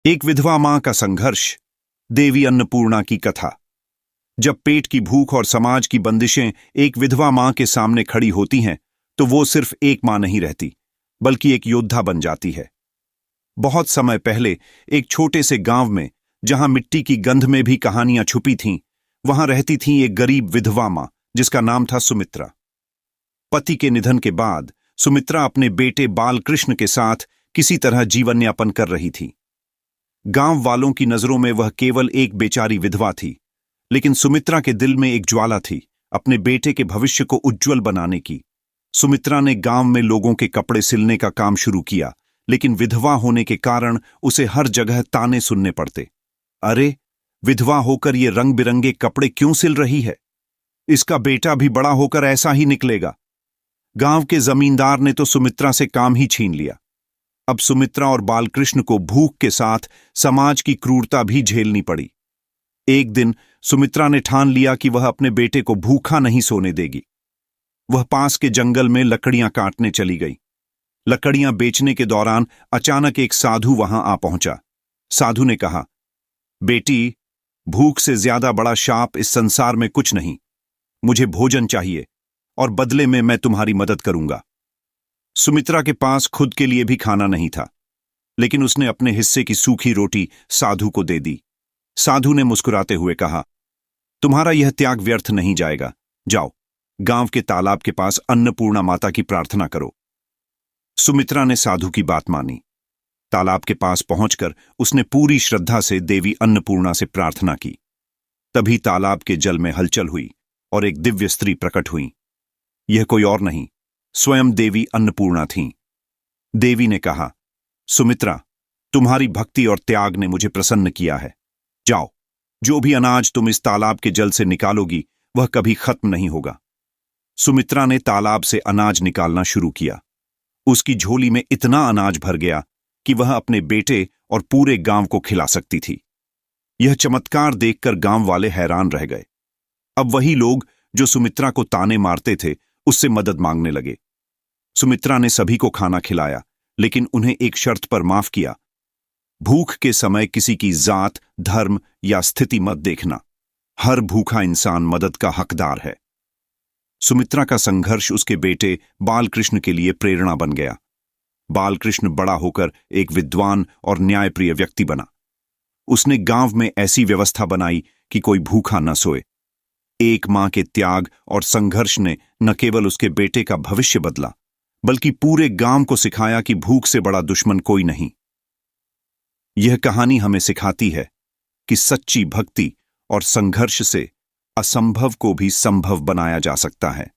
एक विधवा मां का संघर्ष। देवी अन्नपूर्णा की कथा। जब पेट की भूख और समाज की बंदिशें एक विधवा मां के सामने खड़ी होती हैं तो वो सिर्फ एक मां नहीं रहती बल्कि एक योद्धा बन जाती है। बहुत समय पहले एक छोटे से गांव में, जहां मिट्टी की गंध में भी कहानियां छुपी थीं, वहां रहती थी एक गरीब विधवा मां जिसका नाम था सुमित्रा। पति के निधन के बाद सुमित्रा अपने बेटे बालकृष्ण के साथ किसी तरह जीवन यापन कर रही थी। गांव वालों की नजरों में वह केवल एक बेचारी विधवा थी, लेकिन सुमित्रा के दिल में एक ज्वाला थी, अपने बेटे के भविष्य को उज्जवल बनाने की। सुमित्रा ने गांव में लोगों के कपड़े सिलने का काम शुरू किया, लेकिन विधवा होने के कारण उसे हर जगह ताने सुनने पड़ते। अरे, विधवा होकर ये रंग बिरंगे कपड़े क्यों सिल रही है? इसका बेटा भी बड़ा होकर ऐसा ही निकलेगा। गांव के जमींदार ने तो सुमित्रा से काम ही छीन लिया। अब सुमित्रा और बालकृष्ण को भूख के साथ समाज की क्रूरता भी झेलनी पड़ी। एक दिन सुमित्रा ने ठान लिया कि वह अपने बेटे को भूखा नहीं सोने देगी। वह पास के जंगल में लकड़ियां काटने चली गई। लकड़ियां बेचने के दौरान अचानक एक साधु वहां आ पहुंचा। साधु ने कहा, बेटी, भूख से ज्यादा बड़ा शाप इस संसार में कुछ नहीं। मुझे भोजन चाहिए और बदले में मैं तुम्हारी मदद करूंगा। सुमित्रा के पास खुद के लिए भी खाना नहीं था, लेकिन उसने अपने हिस्से की सूखी रोटी साधु को दे दी। साधु ने मुस्कुराते हुए कहा, तुम्हारा यह त्याग व्यर्थ नहीं जाएगा। जाओ, गांव के तालाब के पास अन्नपूर्णा माता की प्रार्थना करो। सुमित्रा ने साधु की बात मानी। तालाब के पास पहुंचकर उसने पूरी श्रद्धा से देवी अन्नपूर्णा से प्रार्थना की। तभी तालाब के जल में हलचल हुई और एक दिव्य स्त्री प्रकट हुई। यह कोई और नहीं, स्वयं देवी अन्नपूर्णा थीं। देवी ने कहा, सुमित्रा, तुम्हारी भक्ति और त्याग ने मुझे प्रसन्न किया है। जाओ, जो भी अनाज तुम इस तालाब के जल से निकालोगी वह कभी खत्म नहीं होगा। सुमित्रा ने तालाब से अनाज निकालना शुरू किया। उसकी झोली में इतना अनाज भर गया कि वह अपने बेटे और पूरे गांव को खिला सकती थी। यह चमत्कार देखकर गांव वाले हैरान रह गए। अब वही लोग जो सुमित्रा को ताने मारते थे उससे मदद मांगने लगे। सुमित्रा ने सभी को खाना खिलाया, लेकिन उन्हें एक शर्त पर माफ किया। भूख के समय किसी की जात, धर्म या स्थिति मत देखना। हर भूखा इंसान मदद का हकदार है। सुमित्रा का संघर्ष उसके बेटे बालकृष्ण के लिए प्रेरणा बन गया। बालकृष्ण बड़ा होकर एक विद्वान और न्यायप्रिय व्यक्ति बना। उसने गांव में ऐसी व्यवस्था बनाई कि कोई भूखा न सोए। एक मां के त्याग और संघर्ष ने न केवल उसके बेटे का भविष्य बदला, बल्कि पूरे गांव को सिखाया कि भूख से बड़ा दुश्मन कोई नहीं। यह कहानी हमें सिखाती है कि सच्ची भक्ति और संघर्ष से असंभव को भी संभव बनाया जा सकता है।